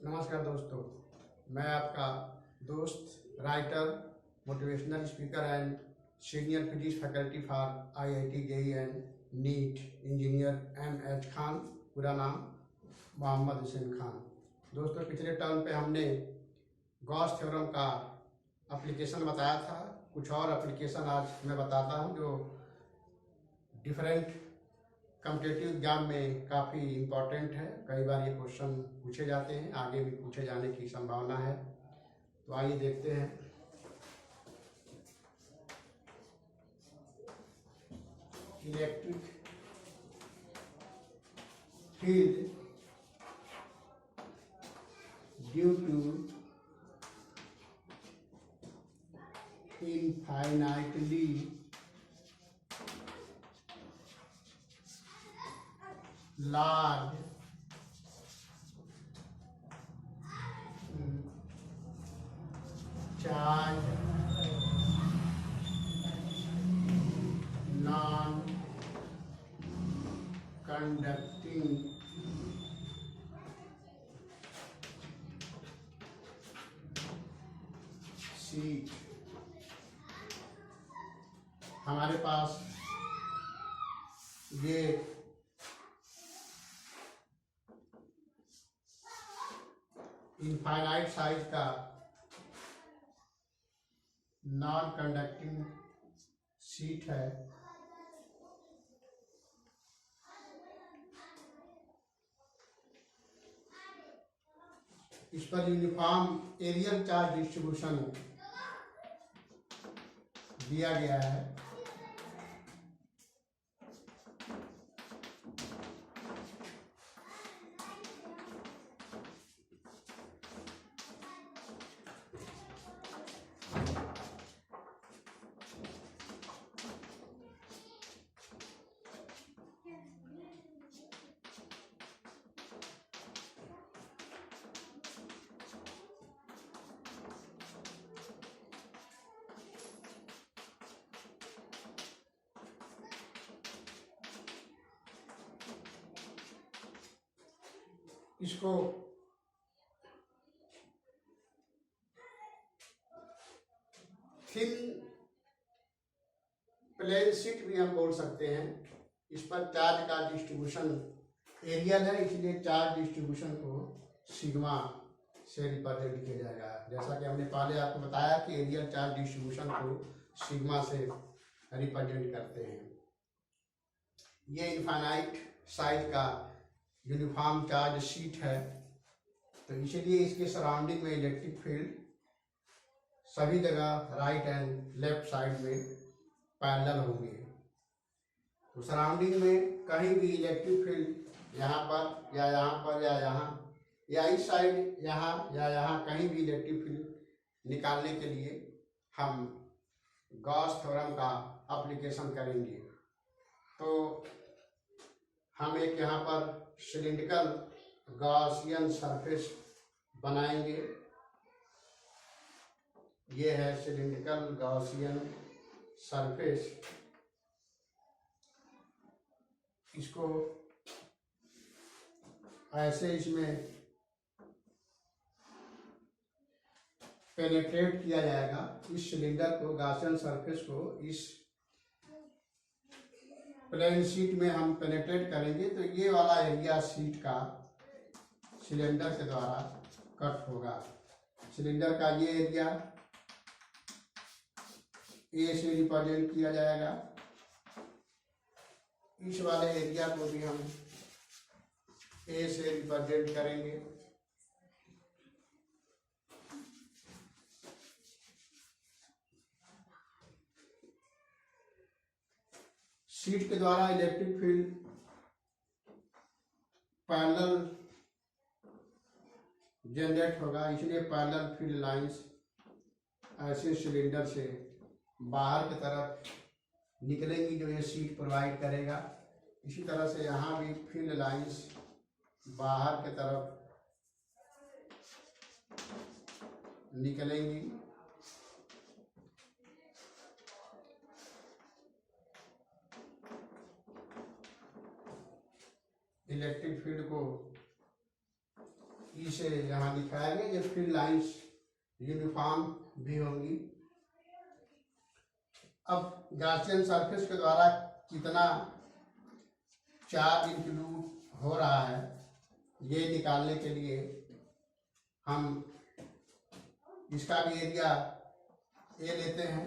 नमस्कार दोस्तों, मैं आपका दोस्त writer, motivational speaker and senior physics faculty for IIT JEE and NEET engineer MH Khan, पूरा नाम मोहम्मद हुसैन खान। दोस्तों, पिछले टर्म पे हमने गॉस थ्योरम का एप्लीकेशन बताया था। कुछ और एप्लीकेशन आज मैं बताता हूँ जो डिफरेंट कॉम्पिटिटिव एग्जाम में काफ़ी इम्पोर्टेंट है। कई बार ये क्वेश्चन पूछे जाते हैं, आगे भी पूछे जाने की संभावना है। तो आइए देखते हैं। Electric field due to infinitely large charge non-conducting sheet। हमारे पास ये इनफाइनाइट साइज का नॉन कंडक्टिंग शीट है। इस पर यूनिफॉर्म एरियल चार्ज डिस्ट्रीब्यूशन दिया गया है। इसको थिन प्लेन शीट भी हम बोल सकते हैं। इस पर चार्ज का डिस्ट्रीब्यूशन एरियल है, इसलिए चार्ज डिस्ट्रीब्यूशन को सिग्मा से रिप्रेजेंट किया जाएगा। जैसा कि हमने पहले आपको बताया कि एरियल चार्ज डिस्ट्रीब्यूशन को सिग्मा से रिप्रेजेंट करते हैं। ये इनफाइनाइट साइज का यूनिफॉर्म चार्ज शीट है, तो इसलिए इसके सराउंडिंग में इलेक्ट्रिक फील्ड सभी जगह राइट एंड लेफ्ट साइड में पैरेलल होंगे। तो सराउंडिंग में कहीं भी इलेक्ट्रिक फील्ड यहाँ पर या यहाँ पर या यहाँ या इस साइड यहाँ या यहाँ कहीं भी इलेक्ट्रिक फील्ड निकालने के लिए हम गॉस थ्योरम का एप्लीकेशन करेंगे। तो हम एक यहाँ पर सिलिंड्रिकल गॉसियन सरफेस बनाएंगे। ये है सिलिंड्रिकल गॉसियन सरफेस। इसको ऐसे इसमें पेनेट्रेट किया जाएगा। इस सिलेंडर को, गॉसियन सरफेस को इस प्लेन शीट में हम पेनेट्रेट करेंगे, तो ये वाला एरिया शीट का सिलेंडर के द्वारा कट होगा। सिलेंडर का ये एरिया ए से रिप्रेजेंट किया जाएगा। इस वाले एरिया को भी हम ए से रिप्रेजेंट करेंगे। शीट के द्वारा इलेक्ट्रिक फील्ड पैरेलल जनरेट होगा, इसलिए पैरेलल फील्ड लाइंस ऐसे सिलेंडर से बाहर की तरफ निकलेंगी, जो ये शीट प्रोवाइड करेगा। इसी तरह से यहाँ भी फील्ड लाइंस बाहर की तरफ निकलेंगी। इलेक्ट्रिक फील्ड को ई से से यहाँ दिखाया गया। ये फील्ड लाइंस यूनिफॉर्म भी होंगी। अब गॉसियन सरफेस के द्वारा कितना चार्ज इंक्लूड हो रहा है ये निकालने के लिए हम इसका भी एरिया ए लेते हैं।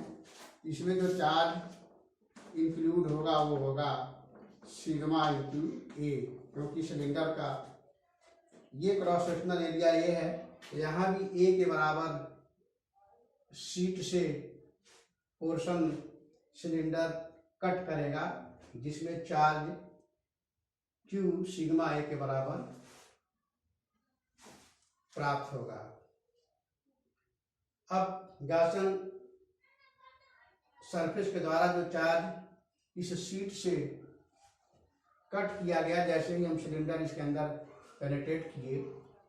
इसमें जो चार्ज इंक्लूड होगा वो होगा सिग्मा इंटू ए, क्योंकि सिलेंडर का ये क्रॉस सेक्शनल एरिया ए है, यहाँ भी ए के बराबर शीट से पोर्शन सिलेंडर कट करेगा, जिसमें चार्ज क्यू सिग्मा ए के बराबर प्राप्त होगा। अब गॉसियन सरफेस के द्वारा जो चार्ज इस शीट से कट किया गया, जैसे ही हम सिलेंडर इसके अंदर पेनिट्रेट किए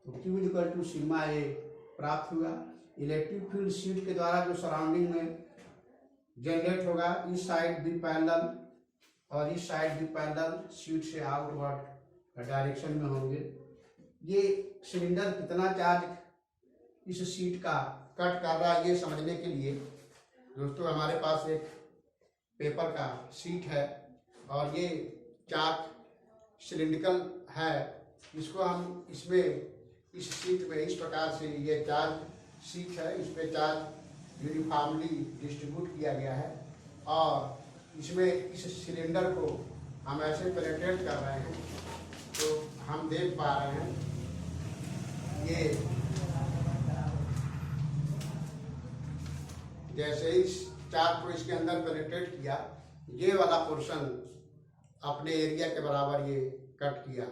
तो क्यू इक्वल टू सिग्मा ए प्राप्त हुआ। इलेक्ट्रिक फील्ड शीट के द्वारा जो सराउंडिंग में जनरेट होगा, इस साइड भी पैरेलल और इस साइड भी पैरेलल शीट से आउटवर्ड डायरेक्शन में होंगे। ये सिलेंडर कितना चार्ज इस शीट का कट कर रहा है ये समझने के लिए दोस्तों हमारे पास एक पेपर का शीट है और ये चाक सिलिंड्रिकल है। इसको हम इसमें इस शीट में इस प्रकार से ये चार्ज शीट है, इस पे चार्ज यूनिफॉर्मली डिस्ट्रीब्यूट किया गया है और इसमें इस सिलेंडर को हम ऐसे पेनिट्रेट कर रहे हैं तो हम देख पा रहे हैं ये जैसे इस चार्ज को इसके अंदर पेनिट्रेट किया, ये वाला पोर्शन अपने एरिया के बराबर ये कट किया।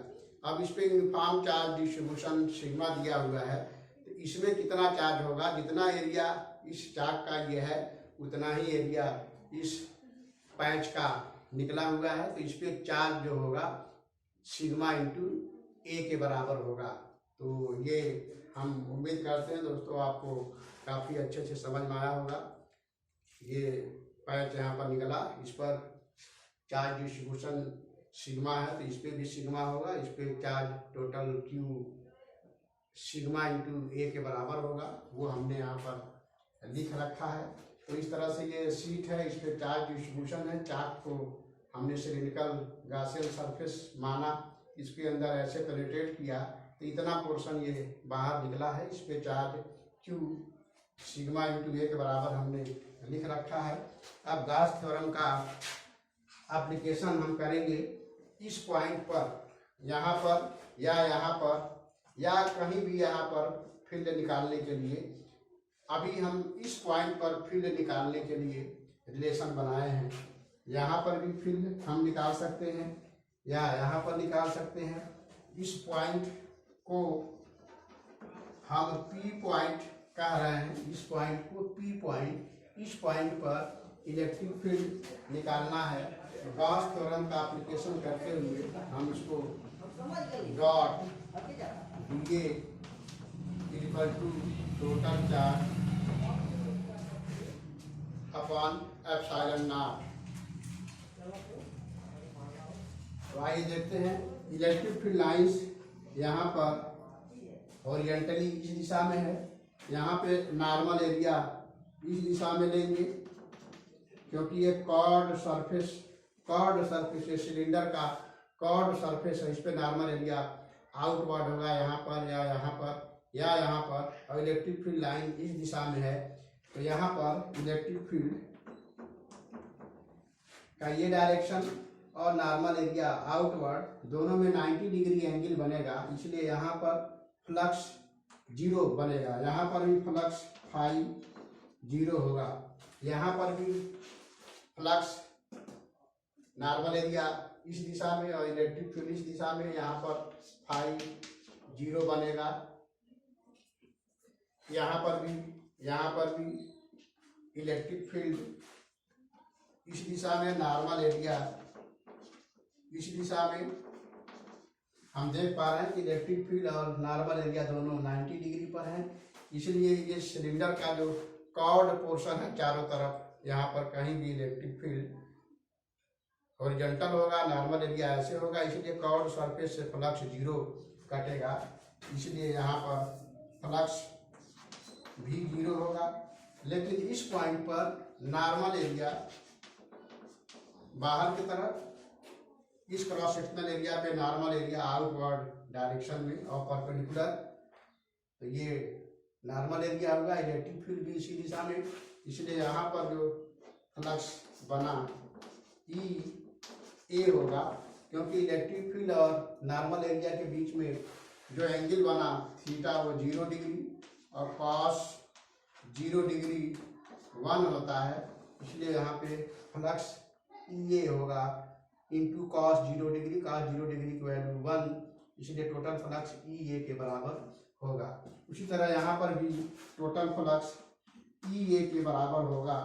अब इस पे यूनिफॉर्म चार्ज डिस्ट्रीब्यूशन सिग्मा दिया हुआ है, तो इसमें कितना चार्ज होगा, जितना एरिया इस चार्ज का ये है उतना ही एरिया इस पैच का निकला हुआ है, तो इस पे चार्ज जो होगा सिग्मा इंटू ए के बराबर होगा। तो ये हम उम्मीद करते हैं दोस्तों आपको काफ़ी अच्छे से समझ में आया होगा। ये पैच यहाँ पर निकला, इस पर चार्ज डिस्ट्रीब्यूशन सिग्मा है तो इस पे भी सिग्मा होगा, इस पे charge total Q sigma into A K बराबर होगा, वो हमने यहाँ पर लिख रखा है। तो इस तरह से ये शीट है, इस पे चार्ज डिस्ट्रीब्यूशन है। चार्ज को हमने सिलिंड्रिकल गॉसियन सरफेस माना, इसके अंदर ऐसे पेनिट्रेट किया तो इतना पोर्शन ये बाहर निकला है। इस पे charge Q sigma into A K बराबर हमने लिख रखा है। अब गॉस थ्योरम का एप्लीकेशन हम करेंगे इस पॉइंट पर, यहाँ पर या कहीं भी यहाँ पर फील्ड निकालने के लिए। अभी हम इस पॉइंट पर फील्ड निकालने के लिए रिलेशन बनाए हैं। यहाँ पर भी फील्ड हम निकाल सकते हैं या यहाँ पर निकाल सकते हैं। इस पॉइंट को हम पी पॉइंट कह रहे हैं, इस पॉइंट को पी पॉइंट। इस पॉइंट पर इलेक्ट्रिक फील्ड निकालना है। गॉस थ्योरम का एप्लीकेशन करते हुए हम इसको dot D A equal to total charge upon epsilon naught. तो आइए देखते हैं इलेक्ट्रिक फील्ड लाइंस यहाँ पर ओरिएंटली इस दिशा में है, यहाँ पे नॉर्मल एरिया इस दिशा में लेंगे क्योंकि ये कॉर्ड सरफेस है, सिलेंडर का कॉर्ड सरफेस है, इस पे नॉर्मल एरिया आउटवर्ड होगा यहाँ पर या यहाँ पर या यहाँ पर। और इलेक्ट्रिक फील्ड लाइन इस दिशा में है तो यहाँ पर इलेक्ट्रिक फील्ड का ये डायरेक्शन और नॉर्मल एरिया आउटवर्ड दोनों में 90 डिग्री एंगल बनेगा, इसलिए यहाँ पर फ्लक्स जीरो बनेगा। यहाँ पर भी फ्लक्स फाई जीरो होगा, यहाँ पर भी फ्लक्स नॉर्मल एरिया इस दिशा में और इलेक्ट्रिक फील्ड इस दिशा में, यहाँ पर फाई जीरो बनेगा। यहाँ पर भी इलेक्ट्रिक फील्ड इस दिशा में, नॉर्मल एरिया इस दिशा में। हम देख पा रहे हैं कि इलेक्ट्रिक फील्ड और नॉर्मल एरिया दोनों 90 डिग्री पर हैं, इसलिए ये सिलेंडर का जो कॉर्ड पोर्शन है चारों तरफ, यहाँ पर कहीं भी इलेक्ट्रिक फील्ड हॉरिजॉन्टल होगा, नॉर्मल एरिया ऐसे होगा, इसलिए कॉर्ड सरफेस से फ्लक्स जीरो कटेगा। इसलिए यहाँ पर फ्लक्स भी 0 होगा। लेकिन इस पॉइंट पर नॉर्मल एरिया बाहर की तरफ, इस क्रॉस सेक्शनल एरिया पे नॉर्मल एरिया आउटवर्ड डायरेक्शन में और परपेंडिकुलर, तो ये नॉर्मल एरिया होगा। इलेक्ट्रिक फील्ड भी इसी दिशा में, इसलिए यहाँ पर जो फ्लक्स बना ई ए होगा, क्योंकि इलेक्ट्रिक फील्ड और नॉर्मल एरिया के बीच में जो एंगल बना थीटा वो 0 डिग्री और कॉस 0 डिग्री 1 होता है, इसलिए यहाँ पे फ्लक्स ई ए होगा into cos 0 degree, cos 0 degree की वैल्यू 1, इसलिए टोटल फ्लक्स ई ए के बराबर होगा। उसी तरह यहाँ पर भी टोटल फ्लक्स ई ए के बराबर होगा,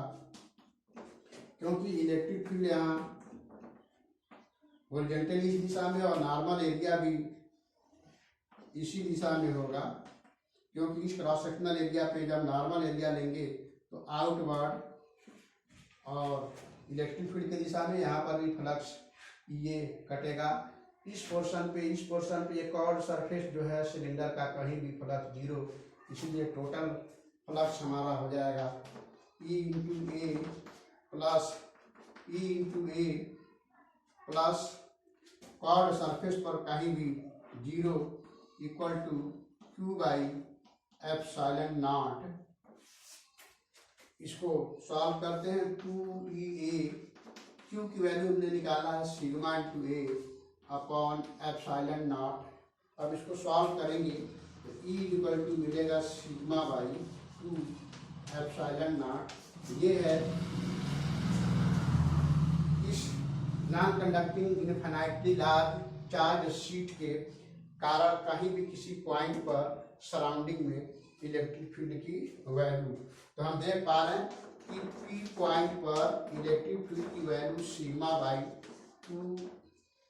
क्योंकि इलेक्ट्रिक फील्ड यहाँ हॉरिजॉन्टली इस दिशा में और नॉर्मल एरिया भी इसी दिशा में होगा, क्योंकि इस क्रॉस सेक्शनल एरिया पे जब नॉर्मल एरिया लेंगे तो आउटवर्ड और इलेक्ट्रिक फील्ड की दिशा में यहाँ पर भी फ्लक्स ये कटेगा। इस पोर्शन पे एक और सरफेस जो है सिलेंडर का, कहीं भी फ्लक्स 0, इसीलिए टोटल फ्लक्स हमारा हो जाएगा E into A plus closed surface पर कहीं भी 0 equal to q by epsilon naught. इसको सॉल्व करते हैं। 2EA, क्यू की वैल्यू हमने निकाला है sigma into A upon epsilon naught. अब इसको सॉल्व करेंगे तो E इक्वल टू मिलेगा सिग्मा बाई 2 एप्सिलॉन नॉट। ये है इस non conducting infinitely large charge sheet के कारण कहीं भी किसी पॉइंट पर सराउंडिंग में इलेक्ट्रिक फील्ड की वैल्यू, तो हम देख पा रहे हैं कि P पॉइंट पर इलेक्ट्रिक फील्ड की value sigma by 2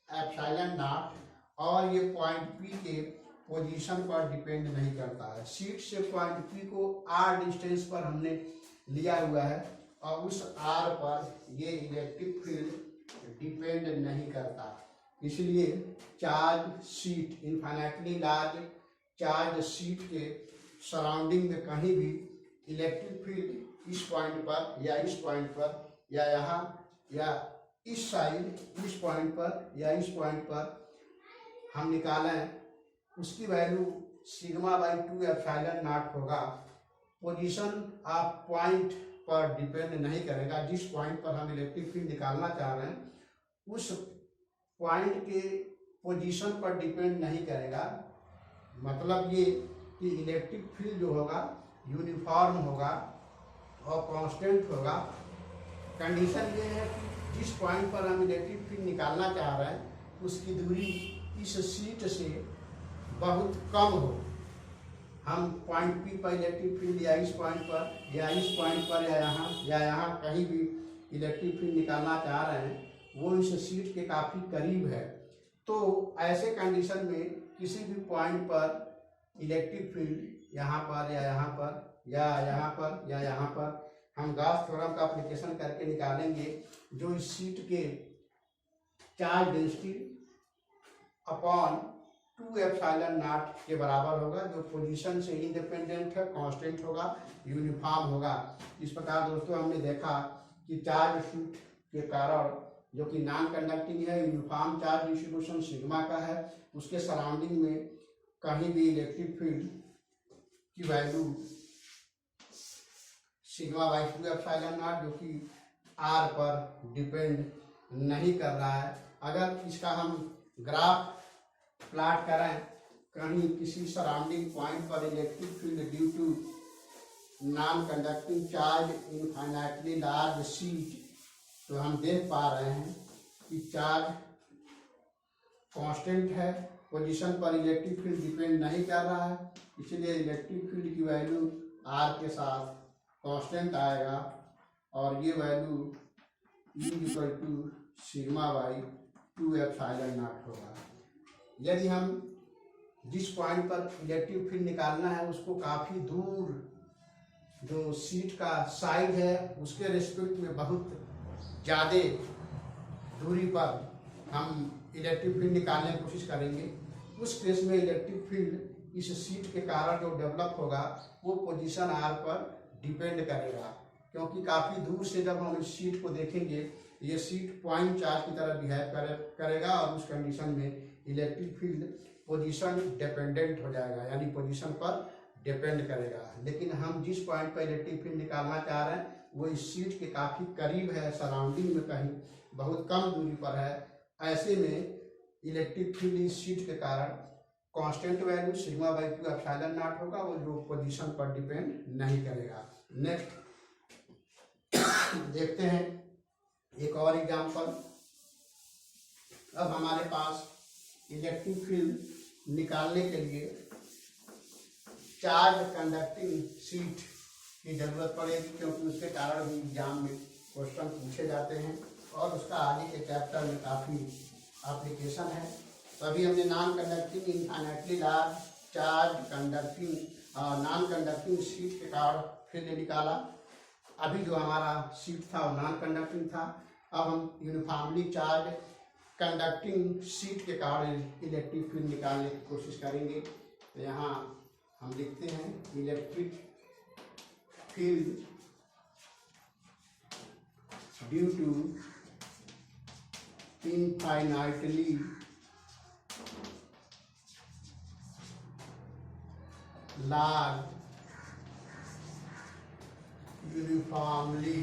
epsilon naught, और ये पॉइंट P के पोजीशन पर डिपेंड नहीं करता है। शीट से पॉइंट P को r डिस्टेंस पर हमने लिया हुआ है और उस r पर ये इलेक्ट्रिक फील्ड डिपेंड नहीं करता, इसलिए charge sheet, infinitely large charge sheet के सराउंडिंग में कहीं भी इलेक्ट्रिक फील्ड इस पॉइंट पर या इस पॉइंट पर या यहाँ या इस साइड, इस पॉइंट पर या इस पॉइंट पर हम निकालें, उसकी value sigma by 2 epsilon naught होगा। पोजीशन ऑफ पॉइंट पर डिपेंड नहीं करेगा। जिस पॉइंट पर हम इलेक्ट्रिक फील्ड निकालना चाह रहे हैं उस पॉइंट के पोजीशन पर डिपेंड नहीं करेगा। मतलब ये कि इलेक्ट्रिक फील्ड जो होगा यूनिफॉर्म होगा और कांस्टेंट होगा। कंडीशन ये है कि जिस पॉइंट पर हम इलेक्ट्रिक फील्ड निकालना चाह रहे हैं उसकी दूरी इस शीट से बहुत कम हो। हम पॉइंट P पर इलेक्ट्रिक फील्ड या इस पॉइंट पर या इस पॉइंट पर या यहाँ कहीं भी इलेक्ट्रिक फील्ड निकालना चाह रहे हैं, वो इस शीट के काफ़ी करीब है। तो ऐसे कंडीशन में किसी भी पॉइंट पर इलेक्ट्रिक फील्ड यहाँ पर या यहाँ पर या यहाँ पर या यहाँ पर हम गॉस थ्योरम का एप्लीकेशन करके निकालेंगे, जो इस शीट के charge density upon 2 epsilon not के बराबर होगा, जो पोजीशन से इंडिपेंडेंट है, कांस्टेंट होगा, यूनिफॉर्म होगा। इस प्रकार दोस्तों हमने देखा कि चार्ज शीट के कारण जो कि नॉन कंडक्टिंग है, यूनिफॉर्म चार्ज डिस्ट्रीब्यूशन सिग्मा का है, उसके सराउंडिंग में कहीं भी इलेक्ट्रिक फील्ड की value sigma by 2 epsilon not, जो कि r पर डिपेंड नहीं कर रहा है। अगर इसका हम ग्राफ प्लॉट करें कहीं किसी सराउंडिंग पॉइंट पर electric field due to non conducting charge infinitely large sheet, तो हम देख पा रहे हैं कि चार्ज कांस्टेंट है, पोजीशन पर इलेक्ट्रिक फील्ड डिपेंड नहीं कर रहा है, इसलिए इलेक्ट्रिक फील्ड की वैल्यू r के साथ कांस्टेंट आएगा और ये value E equal to sigma by 2 epsilon naught होगा। यदि हम जिस पॉइंट पर इलेक्ट्रिक फील्ड निकालना है उसको काफ़ी दूर, जो शीट का साइड है उसके रिस्पेक्ट में बहुत ज़्यादा दूरी पर हम इलेक्ट्रिक फील्ड निकालने की कोशिश करेंगे, उस केस में इलेक्ट्रिक फील्ड इस सीट के कारण जो डेवलप होगा वो पोजीशन आर पर डिपेंड करेगा, क्योंकि काफ़ी दूर से जब हम इस सीट को देखेंगे ये सीट पॉइंट चार्ज की तरह बिहेव करेगा और उस कंडीशन में इलेक्ट्रिक फील्ड पोजीशन डिपेंडेंट हो जाएगा, यानी पोजीशन पर डिपेंड करेगा। लेकिन हम जिस पॉइंट पर इलेक्ट्रिक फील्ड निकालना चाह रहे हैं वो इस सीट के काफ़ी करीब है, सराउंडिंग में कहीं बहुत कम दूरी पर है। ऐसे में इलेक्ट्रिक फील्ड इस सीट के कारण constant value sigma by 2 epsilon naught होगा, वो जो पोजीशन पर डिपेंड नहीं करेगा। नेक्स्ट देखते हैं एक और एग्जांपल। अब हमारे पास इलेक्ट्रिक फील्ड निकालने के लिए चार्ज कंडक्टिंग सीट की जरूरत पड़ेगी, क्योंकि उसके कारण भी एग्जाम में क्वेश्चन पूछे जाते हैं और उसका आगे के चैप्टर में काफ़ी एप्लीकेशन है। तो अभी हमने non conducting infinitely large charge conducting non conducting seat के कारण फील्ड निकाला। अभी जो हमारा सीट था वो नॉन कंडक्टिंग था। अब हम यूनिफॉर्मली चार्ज कंडक्टिंग सीट के कारण इलेक्ट्रिक फील्ड निकालने की कोशिश करेंगे। तो यहाँ हम लिखते हैं electric field due to infinitely large uniformly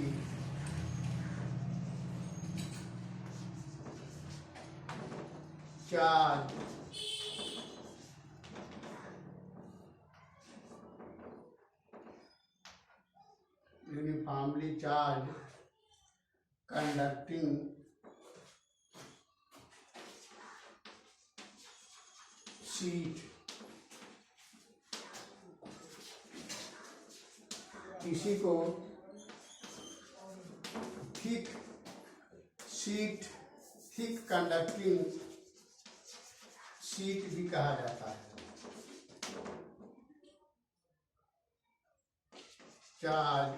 charged conducting sheet किसी को thick sheet thick conducting sheet भी कहा जाता है। चार्ज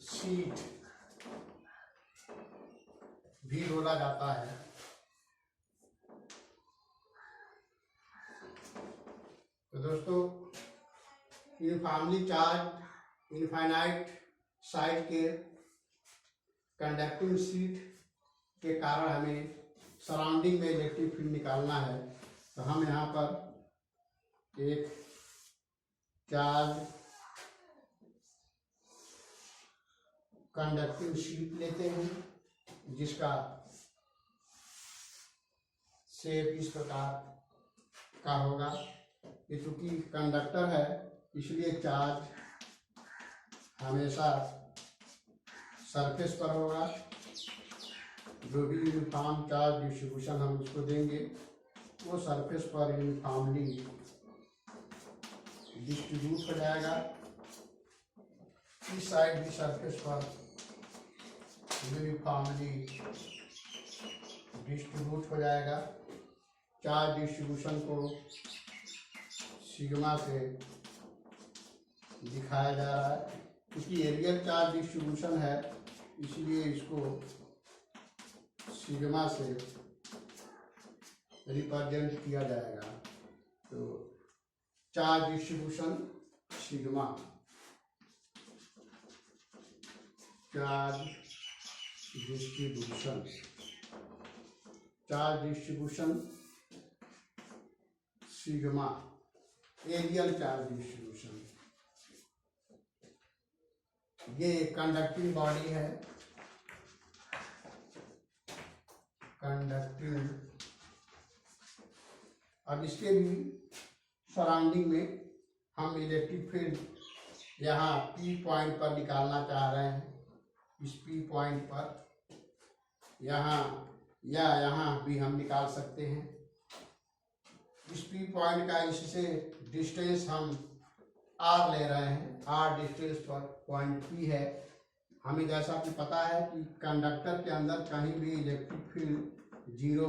शीट भी बोला जाता है। तो दोस्तों यूनिफॉर्मली चार्ज इनफाइनाइट साइज के कंडक्टिंग शीट के कारण हमें सराउंडिंग में इलेक्ट्रिक फील्ड निकालना है। तो हम यहाँ पर एक चार्ज कंडक्टिंग शीट लेते हैं जिसका शेप इस प्रकार का होगा। ये चूंकि कंडक्टर है इसलिए चार्ज हमेशा सरफेस पर होगा। जो भी यूनिफॉर्म चार्ज डिस्ट्रीब्यूशन हम उसको देंगे वो सरफेस पर यूनिफॉर्मली डिस्ट्रीब्यूट हो जाएगा। इस साइड भी सरफेस पर यूनिफॉर्मली डिस्ट्रीब्यूट हो जाएगा। चार्ज डिस्ट्रीब्यूशन को सिग्मा से दिखाया जा रहा है। क्योंकि एरियल चार्ज डिस्ट्रीब्यूशन है इसलिए इसको सिग्मा से रिप्रेजेंट किया जाएगा। तो charge distribution sigma, charge distribution sigma areal charge distribution. ये कंडक्टिंग बॉडी है, कंडक्टिंग। अब इसके भी सराउंडिंग में हम इलेक्ट्रिक फील्ड यहाँ पी पॉइंट पर निकालना चाह रहे हैं। इस पी पॉइंट पर यहाँ या यहाँ भी हम निकाल सकते हैं। इस पी पॉइंट का इससे डिस्टेंस हम आर ले रहे हैं। आर डिस्टेंस पर पॉइंट पी है। हमें जैसा कि पता है कि कंडक्टर के अंदर कहीं भी इलेक्ट्रिक फील्ड जीरो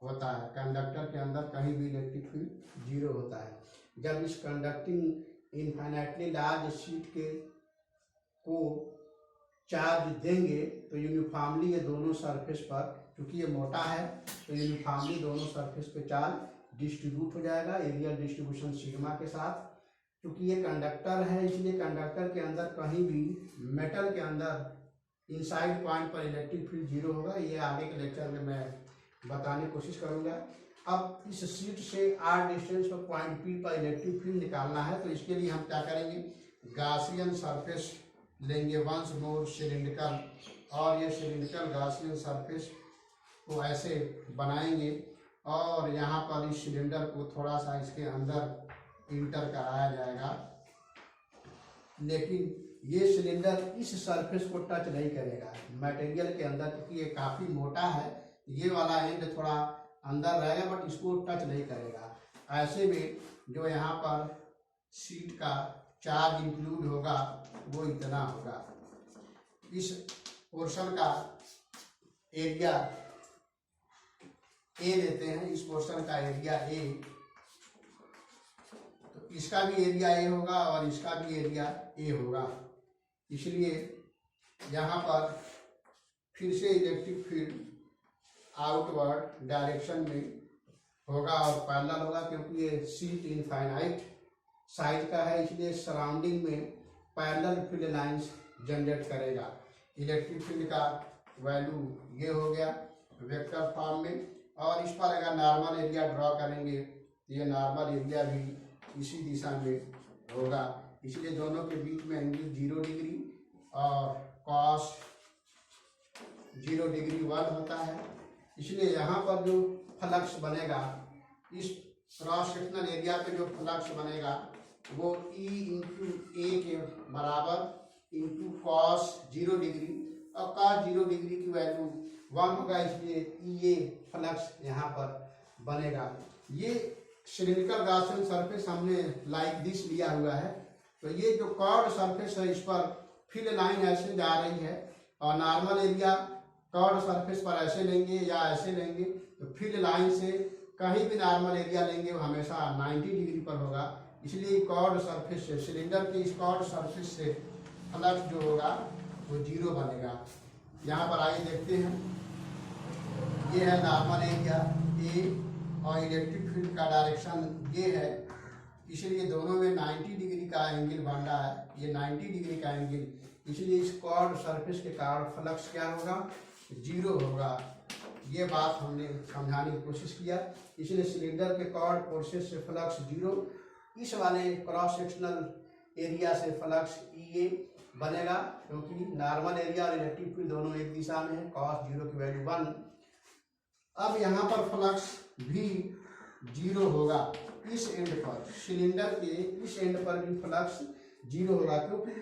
होता है। कंडक्टर के अंदर कहीं भी इलेक्ट्रिक फील्ड जीरो होता है। जब इस कंडक्टिंग इनफाइनाइटली लार्ज शीट के को चार्ज देंगे तो यूनिफॉर्मली ये दोनों सरफेस पर, क्योंकि ये मोटा है तो यूनिफॉर्मली दोनों सरफेस पे चार्ज डिस्ट्रीब्यूट हो जाएगा एरियल डिस्ट्रीब्यूशन सिग्मा के साथ। क्योंकि ये कंडक्टर है इसलिए कंडक्टर के अंदर कहीं भी मेटल के अंदर इनसाइड पॉइंट पर इलेक्ट्रिक फील्ड जीरो होगा। ये आगे के लेक्चर में मैं बताने की कोशिश करूंगा। अब इस शीट से r डिस्टेंस पर पॉइंट P पर इलेक्ट्रिक फील्ड निकालना है। तो इसके लिए हम क्या करेंगे, गॉसियन सरफेस लेंगे वंस मोर सिलिंड्रिकल, और ये सिलिंड्रिकल गॉसियन सरफेस को ऐसे बनाएंगे और यहाँ पर इस सिलेंडर को थोड़ा सा इसके अंदर इंटर कराया जाएगा। लेकिन ये सिलेंडर इस सरफेस को टच नहीं करेगा मटेरियल के अंदर, क्योंकि ये काफ़ी मोटा है। ये वाला एंड थोड़ा अंदर रहेगा बट इसको टच नहीं करेगा। ऐसे में जो यहाँ पर शीट का चार्ज इंक्लूड होगा वो इतना होगा। इस पोर्शन का एरिया ए लेते हैं, इस पोर्शन का एरिया ए, तो इसका भी एरिया ए होगा और इसका भी एरिया ए होगा। इसलिए यहाँ पर फिर से इलेक्ट्रिक फील्ड आउटवर्ड डायरेक्शन में होगा और पैरेलल होगा, क्योंकि ये शीट इनफाइनाइट साइज का है इसलिए सराउंडिंग में पैरेलल फील्ड लाइंस जनरेट करेगा। इलेक्ट्रिक फील्ड का वैल्यू ये हो गया वेक्टर फॉर्म में। और इस पर अगर नॉर्मल एरिया ड्रॉ करेंगे तो ये नॉर्मल एरिया भी इसी दिशा में होगा। इसलिए दोनों के बीच में एंगल 0 डिग्री और कॉस 0 डिग्री 1 होता है। इसलिए यहाँ पर जो फ्लक्स बनेगा, इस क्रॉस सेक्शनल एरिया पे जो फ्लक्स बनेगा वो E इंटू ए के बराबर इंटू कॉस 0 डिग्री, और कॉस 0 डिग्री की वैल्यू 1 होगा, इसलिए ये फ्लक्स यहाँ पर बनेगा। ये सिलिंड्रिकल गॉसियन सरफेस हमने लाइक दिस लिया हुआ है। तो ये जो कर्व्ड सरफेस है इस पर फील्ड लाइन ऐसे जा रही है, और नॉर्मल एरिया कर्व्ड सरफेस पर ऐसे लेंगे या ऐसे लेंगे तो फील्ड लाइन से कहीं भी नॉर्मल एरिया लेंगे वो हमेशा 90 डिग्री पर होगा। इसलिए कर्व्ड सरफेस से, सिलेंडर के इस कर्व्ड सरफेस से फ्लक्स जो होगा वो 0 बनेगा। यहाँ पर आइए देखते हैं, ये है नॉर्मल एरिया ए और इलेक्ट्रिक फील्ड का डायरेक्शन ये है, इसलिए दोनों में 90 डिग्री का एंगल बन रहा है, ये 90 डिग्री का एंगल। इसलिए इस कर्व्ड सरफेस के कारण फ्लक्स क्या होगा, 0 होगा। ये बात हमने समझाने की कोशिश किया। इसलिए सिलेंडर के कर्व्ड पोर्शन से फ्लक्स 0, इस वाले क्रॉस सेक्शनल एरिया से फ्लक्स EA बनेगा, क्योंकि नॉर्मल एरिया और इलेक्ट्रिक फील्ड दोनों एक दिशा में है, cos 0 की वैल्यू 1। अब यहाँ पर फ्लक्स भी 0 होगा। इस एंड पर, सिलेंडर के इस एंड पर भी फ्लक्स 0 होगा, क्योंकि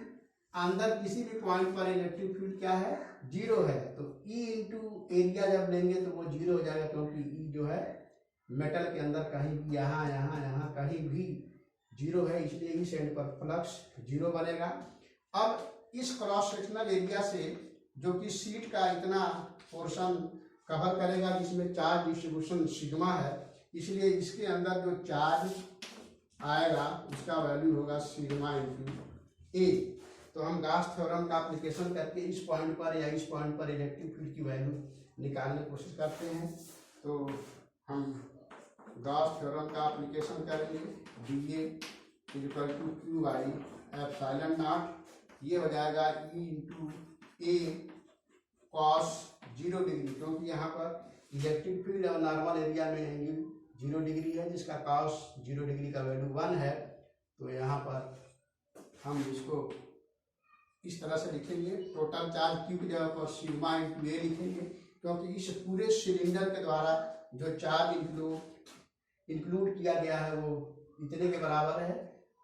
अंदर किसी भी पॉइंट पर इलेक्ट्रिक फील्ड क्या है, 0 है। तो E इंटू एरिया जब लेंगे तो वो 0 हो जाएगा, क्योंकि E जो है मेटल के अंदर कहीं भी यहाँ यहाँ यहाँ कहीं भी 0 है, इसलिए इस एंड पर फ्लक्स 0 बनेगा। अब इस क्रॉस सेक्शनल एरिया से जो कि शीट का इतना पोर्शन कवर करेगा जिसमें चार्ज डिस्ट्रीब्यूशन सिग्मा है, इसलिए इसके अंदर जो चार्ज आएगा उसका वैल्यू होगा सिग्मा इंटू ए। तो हम गॉस थ्योरम का एप्लीकेशन करके इस पॉइंट पर या इस पॉइंट पर इलेक्ट्रिक फील्ड की वैल्यू निकालने की कोशिश करते हैं। तो हम गॉस थ्योरम का एप्लीकेशन करेंगे, DA equal to q by epsilon naught, ये हो जाएगा E into A cos 0 degree, क्योंकि यहाँ पर इलेक्ट्रिक फील्ड और नॉर्मल एरिया में एंगल 0 डिग्री है जिसका कॉस 0 डिग्री का वैल्यू 1 है। तो यहाँ पर हम इसको इस तरह से लिखेंगे, टोटल चार्ज Q की जगह पर सिग्मा इंटू ए लिखेंगे, क्योंकि इस पूरे सिलेंडर के द्वारा जो चार्ज इंक्लूड किया गया है वो इतने के बराबर है,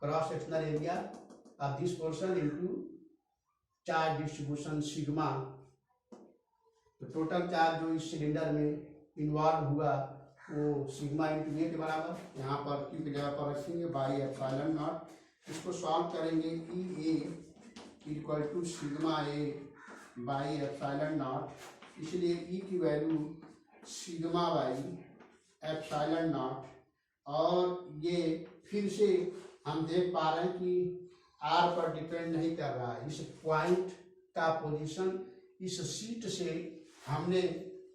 cross sectional area of this portion into charge distribution sigma. तो टोटल चार्ज जो इस सिलेंडर में इन्वॉल्व हुआ वो सिग्मा इंटू ए के बराबर, यहाँ पर Q की जगह पर रखेंगे बाई एप्सिलॉन नॉट। इसको सॉल्व करेंगे, E A equal to sigma A by epsilon naught, इसलिए E की value sigma by epsilon naught. और ये फिर से हम देख पा रहे हैं कि R पर डिपेंड नहीं कर रहा है। इस पॉइंट का पोजीशन इस शीट से हमने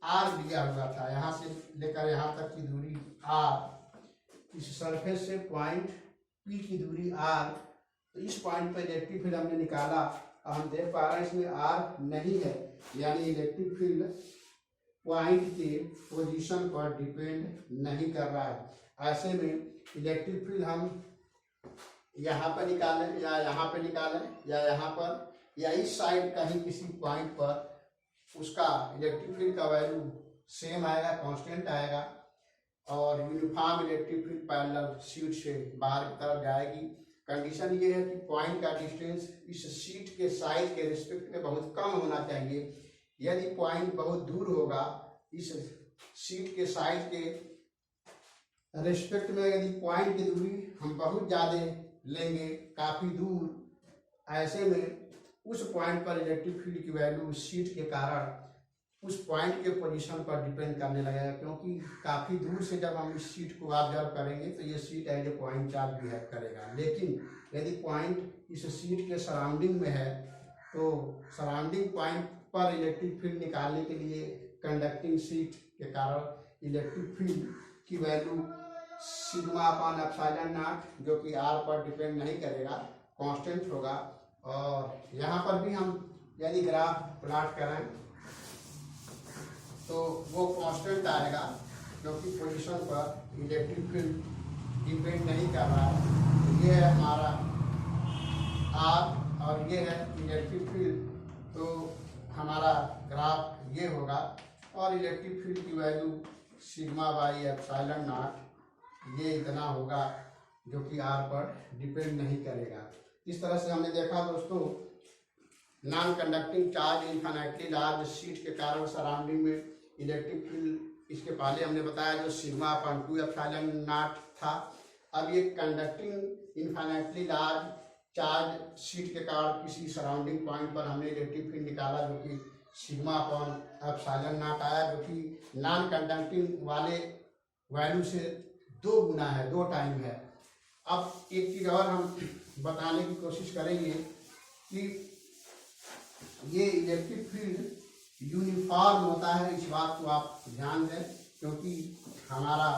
R लिया हुआ था, यहाँ से लेकर यहाँ तक की दूरी R, इस सरफेस से पॉइंट P की दूरी R, तो इस पॉइंट पर इलेक्ट्रिक फील्ड हमने निकाला। और हम देख पा रहे हैं इसमें R नहीं है, यानी इलेक्ट्रिक फील्ड पॉइंट के पोजीशन पर डिपेंड नहीं कर रहा है। ऐसे में इलेक्ट्रिक फील्ड हम यहाँ पर निकालें या यहाँ पर निकालें या यहाँ पर या इस साइड कहीं किसी पॉइंट पर, उसका इलेक्ट्रिक फील्ड का वैल्यू सेम आएगा, कांस्टेंट आएगा। और uniform electric field parallel sheet से बाहर की तरफ जाएगी। कंडीशन ये है कि पॉइंट का डिस्टेंस इस शीट के साइज के रिस्पेक्ट में बहुत कम होना चाहिए। यदि पॉइंट बहुत दूर होगा, इस शीट के साइज के रिस्पेक्ट में यदि पॉइंट की दूरी हम बहुत ज़्यादा लेंगे, काफ़ी दूर, ऐसे में उस पॉइंट पर इलेक्ट्रिक फील्ड की वैल्यू शीट के कारण उस पॉइंट के पोजीशन पर डिपेंड करने लगेगा। क्योंकि काफ़ी दूर से जब हम इस शीट को ऑब्जर्व करेंगे तो ये sheet as a point charge behave करेगा। लेकिन यदि पॉइंट इस शीट के सराउंडिंग में है तो सराउंडिंग पॉइंट पर इलेक्ट्रिक फील्ड निकालने के लिए कंडक्टिंग शीट के कारण इलेक्ट्रिक फील्ड की value sigma upon epsilon not, जो कि R पर डिपेंड नहीं करेगा, कांस्टेंट होगा। और यहाँ पर भी हम यदि ग्राफ प्लॉट करें तो वो कांस्टेंट आएगा, क्योंकि पोजीशन पर इलेक्ट्रिक फील्ड डिपेंड नहीं कर रहा है। तो ये है हमारा R और ये है इलेक्ट्रिक फील्ड, तो हमारा ग्राफ ये होगा। और इलेक्ट्रिक फील्ड की value sigma by epsilon naught ये इतना होगा, जो कि R पर डिपेंड नहीं करेगा। इस तरह से हमने देखा दोस्तों, non conducting charge infinitely large sheet के कारण सराउंडिंग में इलेक्ट्रिक फील्ड, इसके पहले हमने बताया जो सिग्मा अपॉन 2 एप्सिलॉन नॉट था। अब ये conducting infinitely large charge sheet के कारण किसी सराउंडिंग पॉइंट पर हमने इलेक्ट्रिक फील्ड निकाला, जो कि सिग्मा अपॉन एप्सिलॉन नॉट आया, जो कि नॉन कंडक्टिंग वाले वैल्यू से 2 गुना है, 2 टाइम है। अब एक चीज़ और हम बताने की कोशिश करेंगे कि ये इलेक्ट्रिक फील्ड यूनिफॉर्म होता है, इस बात को आप ध्यान दें। क्योंकि हमारा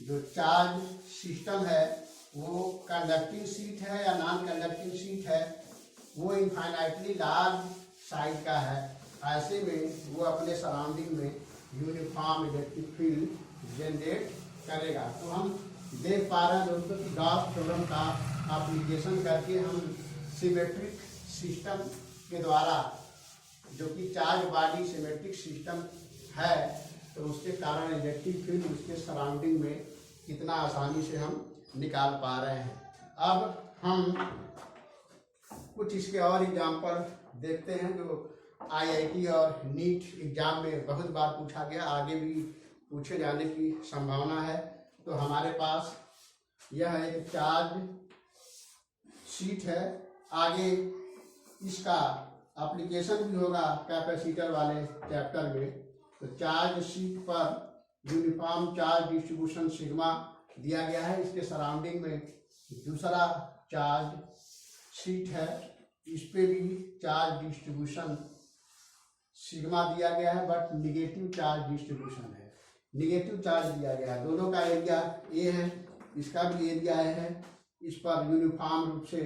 जो चार्ज सिस्टम है वो कंडक्टिंग शीट है या नॉन कंडक्टिंग शीट है, वो इन्फिनिटली लार्ज साइज का है। ऐसे में वो अपने सराउंडिंग में यूनिफॉर्म इलेक्ट्रिक फील्ड जनरेट करेगा। तो हम देख पा रहे हैं दोस्तों कि गॉस थ्योरम का एप्लीकेशन करके हम सिमेट्रिक सिस्टम के द्वारा, जो कि चार्ज बॉडी सिमेट्रिक सिस्टम है, तो उसके कारण इलेक्ट्रिक फील्ड उसके सराउंडिंग में कितना आसानी से हम निकाल पा रहे हैं। अब हम कुछ इसके और एग्जाम्पल देखते हैं जो IIT और नीट एग्जाम में बहुत बार पूछा गया, आगे भी पूछे जाने की संभावना है। तो हमारे पास यह एक चार्ज शीट है, आगे इसका एप्लीकेशन भी होगा कैपेसिटर वाले चैप्टर में। तो चार्ज शीट पर यूनिफॉर्म चार्ज डिस्ट्रीब्यूशन सिग्मा दिया गया है, इसके सराउंडिंग में दूसरा चार्ज शीट है, इस पे भी चार्ज डिस्ट्रीब्यूशन सिग्मा दिया गया है, बट निगेटिव चार्ज डिस्ट्रीब्यूशन है, निगेटिव चार्ज दिया गया है। दोनों का एरिया ए है, इसका भी एरिया है, इस पर यूनिफॉर्म रूप से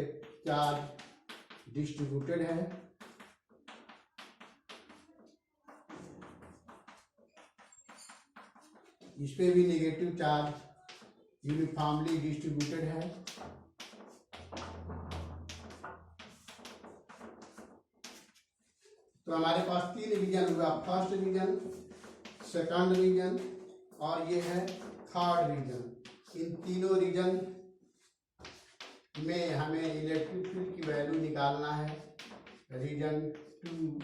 चार्ज डिस्ट्रीब्यूटेड है। इस पे भी नेगेटिव चार्ज यूनिफॉर्मली डिस्ट्रीब्यूटेड है। तो हमारे पास 3 रीजन हुआ, फर्स्ट रीजन, सेकंड रीजन और ये है थर्ड रीजन। इन तीनों रीजन में हमें इलेक्ट्रिक फील्ड की वैल्यू निकालना है। Region 2,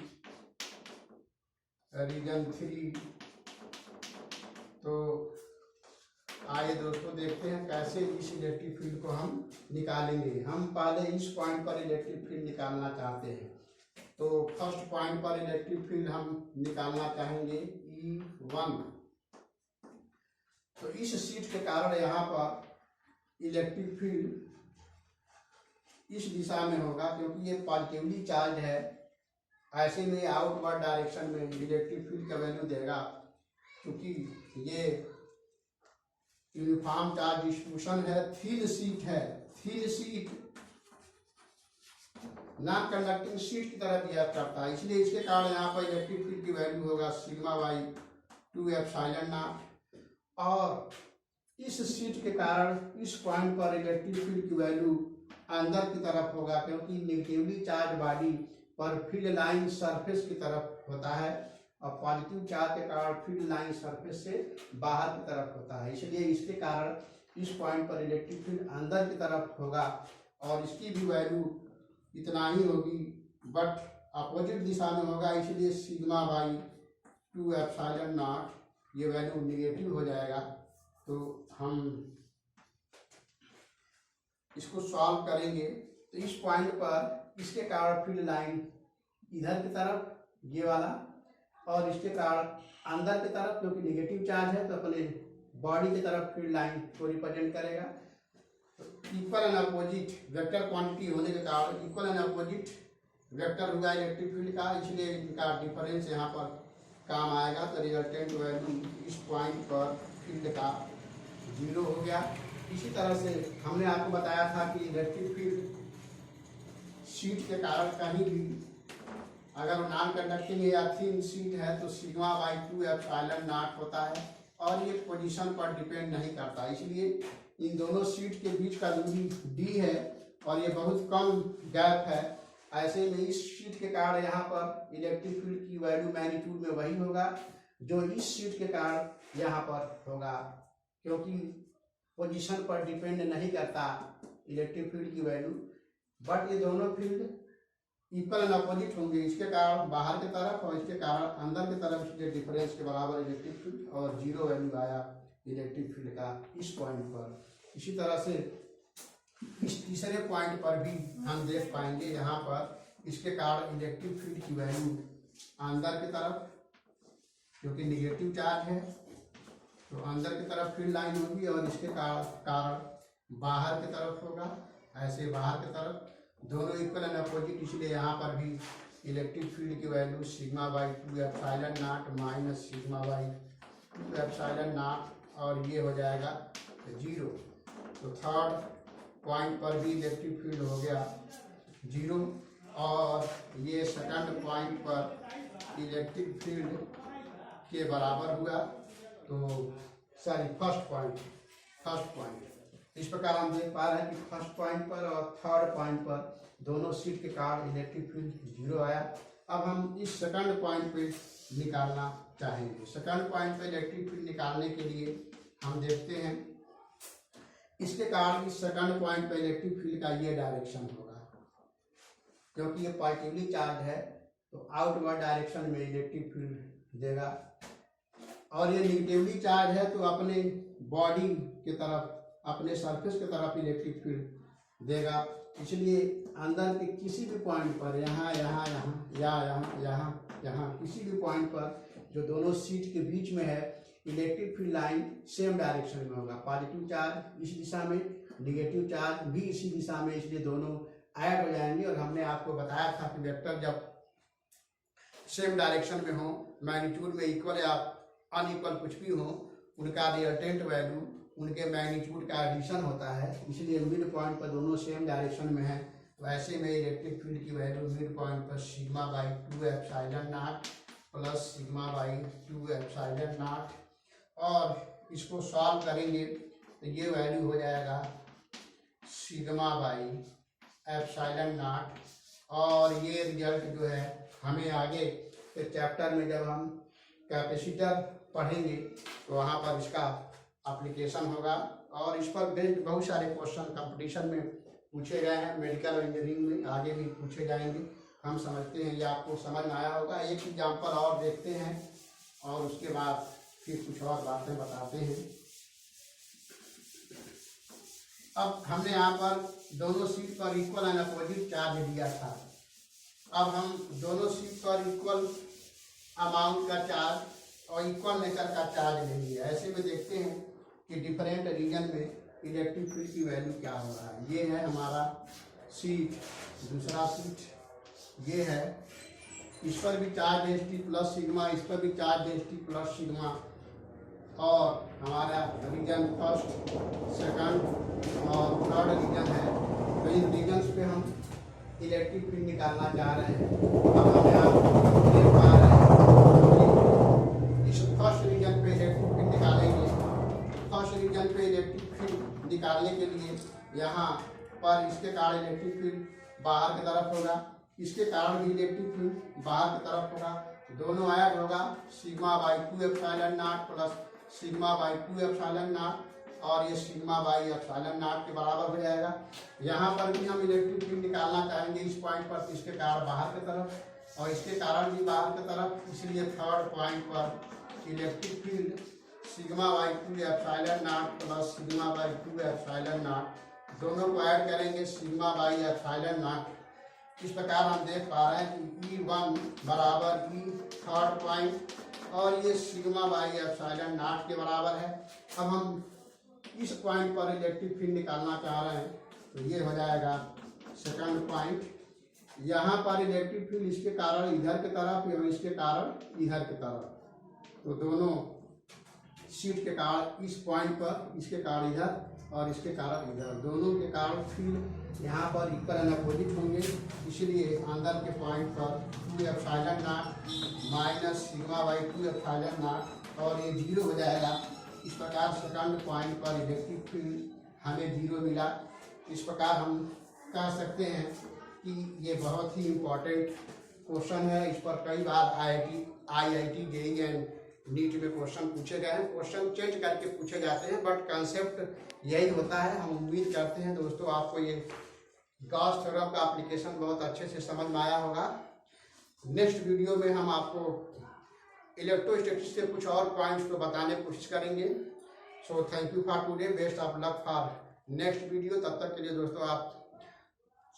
region 3। तो आइए दोस्तों देखते हैं कैसे इस इलेक्ट्रिक फील्ड को हम निकालेंगे। हम पहले इस पॉइंट पर इलेक्ट्रिक फील्ड निकालना चाहते हैं। तो फर्स्ट पॉइंट पर इलेक्ट्रिक फील्ड हम निकालना चाहेंगे E1। तो इस शीट के कारण यहाँ पर इलेक्ट्रिक फील्ड इस दिशा में होगा, क्योंकि ये पॉजिटिवली चार्ज है। ऐसे में आउटवर्ड डायरेक्शन में इलेक्ट्रिक फील्ड का वैल्यू देगा, क्योंकि ये यूनिफॉर्म चार्ज डिस्ट्रीब्यूशन है, थिन शीट है, thin sheet non conducting sheet की तरह बिहेव करता है, इसलिए इसके कारण यहाँ पर इलेक्ट्रिक फील्ड की वैल्यू होगा सिग्मा बाई 2 एप्सिलॉन नॉट। और इस शीट के कारण इस पॉइंट पर इलेक्ट्रिक फील्ड की वैल्यू अंदर की तरफ होगा, क्योंकि नेगेटिवली चार्ज बॉडी पर फील्ड लाइन सरफेस की तरफ होता है और पॉजिटिव चार्ज के कारण फील्ड लाइन सरफेस से बाहर की तरफ होता है, इसलिए इसके कारण इस पॉइंट पर इलेक्ट्रिक फील्ड अंदर की तरफ होगा और इसकी भी वैल्यू इतना ही होगी, बट अपोजिट दिशा में होगा, इसलिए सिग्मा बाई 2 एप्सिलॉन नॉट ये वैल्यू निगेटिव हो जाएगा। तो हम इसको सॉल्व करेंगे तो इस पॉइंट पर इसके कारण फील्ड लाइन इधर की तरफ ये वाला और इसके कारण अंदर की तरफ, क्योंकि नेगेटिव चार्ज है तो अपने बॉडी की तरफ फील्ड लाइन को रिप्रेजेंट करेगा। Equal and opposite vector quantity होने के कारण इक्वल एंड अपोजिट वेक्टर होगा इलेक्ट्रिक फील्ड का, इसलिए इनका डिफरेंस यहाँ पर काम आएगा। तो रिजल्टेंट वैल्यू इस पॉइंट पर फील्ड का 0 हो गया। इसी तरह से हमने आपको बताया था कि इलेक्ट्रिक फील्ड शीट के कारण कहीं भी अगर नॉन कंडक्टिंग या थिन शीट है तो सिग्मा बाई 2 एप्सिलॉन नॉट होता है और ये पोजीशन पर डिपेंड नहीं करता, इसलिए इन दोनों शीट के बीच का दूरी d है और ये बहुत कम गैप है। ऐसे में इस शीट के कारण यहाँ पर इलेक्ट्रिक फील्ड की वैल्यू मैग्नीट्यूड में वही होगा जो इस शीट के कारण यहाँ पर होगा, क्योंकि पोजीशन पर डिपेंड नहीं करता इलेक्ट्रिक फील्ड की वैल्यू, बट ये दोनों फील्ड इक्वल एंड अपोजिट होंगे, इसके कारण बाहर की तरफ और इसके कारण अंदर की तरफ, इसलिए डिफरेंस के बराबर इलेक्ट्रिक फील्ड और 0 वैल्यू आया इलेक्ट्रिक फील्ड का इस पॉइंट पर। इसी तरह से इस तीसरे पॉइंट पर भी हम देख पाएंगे, यहाँ पर इसके कारण इलेक्ट्रिक फील्ड की वैल्यू अंदर की तरफ, क्योंकि निगेटिव चार्ज है तो अंदर की तरफ फील्ड लाइन होगी और इसके कारण बाहर की तरफ होगा, ऐसे बाहर की तरफ दोनों इक्वल एंड अपोजिट, इसलिए यहाँ पर भी इलेक्ट्रिक फील्ड की value sigma by 2 epsilon not minus sigma by 2 epsilon naught और ये हो जाएगा 0। तो थर्ड पॉइंट पर भी इलेक्ट्रिक फील्ड हो गया 0 और ये सेकंड पॉइंट पर इलेक्ट्रिक फील्ड के बराबर हुआ। तो सॉरी फर्स्ट पॉइंट इस प्रकार हम देख पा रहे हैं कि फर्स्ट पॉइंट पर और थर्ड पॉइंट पर दोनों शीट के कारण इलेक्ट्रिक फील्ड 0 आया। अब हम इस सेकंड पॉइंट पे निकालना चाहेंगे। सेकंड पॉइंट पे इलेक्ट्रिक फील्ड निकालने के लिए हम देखते हैं इसके कारण इस सेकंड पॉइंट पे इलेक्ट्रिक फील्ड का ये डायरेक्शन होगा, क्योंकि ये पॉजिटिवली चार्ज है तो आउटवर्ड डायरेक्शन में इलेक्ट्रिक फील्ड देगा, और ये निगेटिवली चार्ज है तो अपने बॉडी की तरफ, अपने सरफेस की तरफ इलेक्ट्रिक फील्ड देगा। इसलिए अंदर के किसी भी पॉइंट पर यहाँ यहाँ यहाँ या यहाँ यहाँ यहाँ किसी भी पॉइंट पर जो दोनों शीट के बीच में है electric field line same direction में होगा। पॉजिटिव चार्ज इस दिशा में, निगेटिव चार्ज भी इसी दिशा में, इसलिए दोनों ऐड हो जाएंगे। और हमने आपको बताया था कि वेक्टर जब सेम डायरेक्शन में हो, मैग्नीट्यूड में इक्वल या अनइक्वल कुछ भी हो, उनका रिजल्टेंट वैल्यू उनके मैग्नीट्यूड का एडिशन होता है, इसलिए मिड पॉइंट पर दोनों सेम डायरेक्शन में है। तो ऐसे में इलेक्ट्रिक फील्ड की वैल्यू मिड पॉइंट पर sigma by 2 epsilon not plus sigma by 2 epsilon naught, और इसको सॉल्व करेंगे तो ये वैल्यू हो जाएगा सिग्मा बाई एप्सिलॉन नॉट। और ये रिजल्ट जो है हमें आगे के चैप्टर में जब हम कैपेसिटर पढ़ेंगे तो वहाँ पर इसका एप्लीकेशन होगा, और इस पर बेस्ड बहुत सारे क्वेश्चन कंपटीशन में पूछे गए हैं, मेडिकल इंजीनियरिंग में आगे भी पूछे जाएंगे। हम समझते हैं ये आपको समझ में आया होगा। एक एग्जाम्पल और देखते हैं और उसके बाद फिर कुछ और बातें बताते हैं। अब हमने यहाँ पर दोनों शीट पर इक्वल एंड अपोजिट चार्ज दिया था। अब हम दोनों शीट पर इक्वल अमाउंट का चार्ज और इक्वल नेचर का चार्ज लेंगे। ऐसे में देखते हैं कि डिफरेंट रीजन में इलेक्ट्रिक फील्ड की वैल्यू क्या हो रहा है। ये है हमारा शीट, दूसरा शीट ये है, इस पर भी चार्ज डेंसिटी प्लस सिग्मा, इस पर भी चार्ज डेंसिटी प्लस सिग्मा, और हमारा रीजन फर्स्ट, सेकंड और थर्ड रीजन है। तो इन रीजन्स पे हम इलेक्ट्रिक फील्ड निकालना चाह रहे हैं। अब हम यहाँ देख पा रहे हैं इस फर्स्ट रीजन पे इलेक्ट्रिक फील्ड निकालेंगे। फर्स्ट रीजन पे इलेक्ट्रिक फील्ड निकालने के लिए यहाँ पर इसके कारण इलेक्ट्रिक फील्ड बाहर की तरफ होगा, इसके कारण भी इलेक्ट्रिक फील्ड बाहर की तरफ होगा। दोनों ऐड होगा sigma by 2 epsilon not plus sigma by 2 epsilon naught, और ये सिग्मा बाई एप्सिलॉन नॉट के बराबर हो जाएगा। यहाँ पर भी हम इलेक्ट्रिक फील्ड निकालना चाहेंगे इस पॉइंट पर, इसके कारण बाहर की तरफ और इसके कारण भी बाहर की तरफ, इसलिए थर्ड पॉइंट पर electric field sigma by 2 epsilon not plus sigma by 2 epsilon not, दोनों को ऐड करेंगे सिग्मा बाई एप्सिलॉन नॉट। इस प्रकार हम देख पा रहे हैं कि E1 बराबर E थर्ड पॉइंट और ये सिग्मा बाई एप्सिलॉन नॉट के बराबर है। अब हम इस पॉइंट पर इलेक्ट्रिक फील्ड निकालना चाह रहे हैं, तो ये हो जाएगा सेकंड पॉइंट। यहाँ पर इलेक्ट्रिक फील्ड इसके कारण इधर की तरफ और इसके कारण इधर की तरफ, तो दोनों शीट के कारण इस पॉइंट पर, इसके कारण इधर और इसके कारण इधर, दोनों के कारण फील्ड यहाँ पर इक्वल एंड अपोजिट होंगे। इसलिए अंदर के पॉइंट पर 2 epsilon not minus sigma by 2 epsilon naught और ये 0 हो जाएगा। इस प्रकार सेकंड पॉइंट पर इलेक्ट्रिक फील्ड हमें 0 मिला। इस प्रकार हम कह सकते हैं कि ये बहुत ही इम्पोर्टेंट क्वेश्चन है। इस पर कई बार IIT JEE एंड नीट में क्वेश्चन पूछे गए हैं। क्वेश्चन चेंज करके पूछे जाते हैं, बट कंसेप्ट यही होता है। हम उम्मीद करते हैं दोस्तों आपको ये गॉस थ्योरम का एप्लीकेशन बहुत अच्छे से समझ में आया होगा। नेक्स्ट वीडियो में हम आपको इलेक्ट्रोस्टैटिक्स के कुछ और पॉइंट्स को बताने की कोशिश करेंगे। So thank you for today, best of luck for next video. तब तक के लिए दोस्तों आप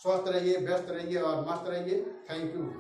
स्वस्थ रहिए, व्यस्त रहिए और मस्त रहिए। Thank you.